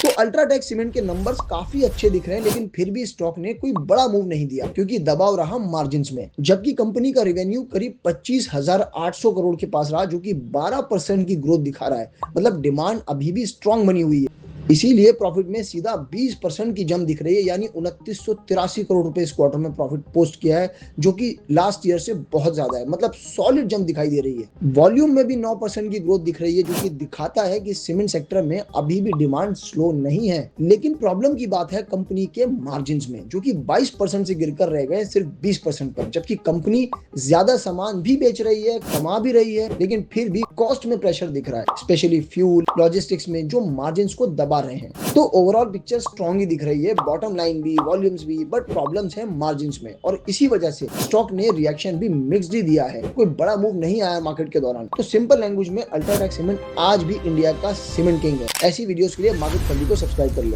तो UltraTech cement के numbers काफी अच्छे दिख रहे हैं, लेकिन फिर भी स्टॉक ने कोई बड़ा मूव नहीं दिया क्योंकि दबाव रहा मार्जिन में। जबकि कंपनी का रेवेन्यू करीब 25,800 करोड़ के पास रहा, जो कि 12% की ग्रोथ दिखा रहा है। मतलब डिमांड अभी भी स्ट्रांग बनी हुई है। इसीलिए प्रॉफिट में सीधा 20% की जंप दिख रही है, यानी 2983 करोड़ रुपए इस क्वार्टर में प्रॉफिट पोस्ट किया है, जो कि लास्ट ईयर से बहुत ज्यादा है। मतलब सॉलिड जंप दिखाई दे रही है। वॉल्यूम में भी 9% की ग्रोथ दिख रही है, जो कि दिखाता है कि सीमेंट सेक्टर में अभी भी डिमांड स्लो नहीं है। लेकिन प्रॉब्लम की बात है कंपनी के मार्जिन में, जो कि 22% से गिरकर रह गए सिर्फ 20% पर। जबकि कंपनी ज्यादा सामान भी बेच रही है, कमा भी रही है, लेकिन फिर भी कॉस्ट में प्रेशर दिख रहा है, स्पेशली फ्यूल, लॉजिस्टिक्स में, जो मार्जिन को दबा रहे हैं। तो ओवरऑल पिक्चर स्ट्रांग ही दिख रही है, बॉटम लाइन भी, वॉल्यूम्स भी, बट प्रॉब्लम्स है मार्जिन में। और इसी वजह से स्टॉक ने रिएक्शन भी मिक्स्ड ही दिया है, कोई बड़ा मूव नहीं आया मार्केट के दौरान। तो सिंपल लैंग्वेज में अल्ट्राटेक सीमेंट आज भी इंडिया का सीमेंट किंग है। ऐसी वीडियोस के लिए मार्केट फंडी को सब्सक्राइब कर लो।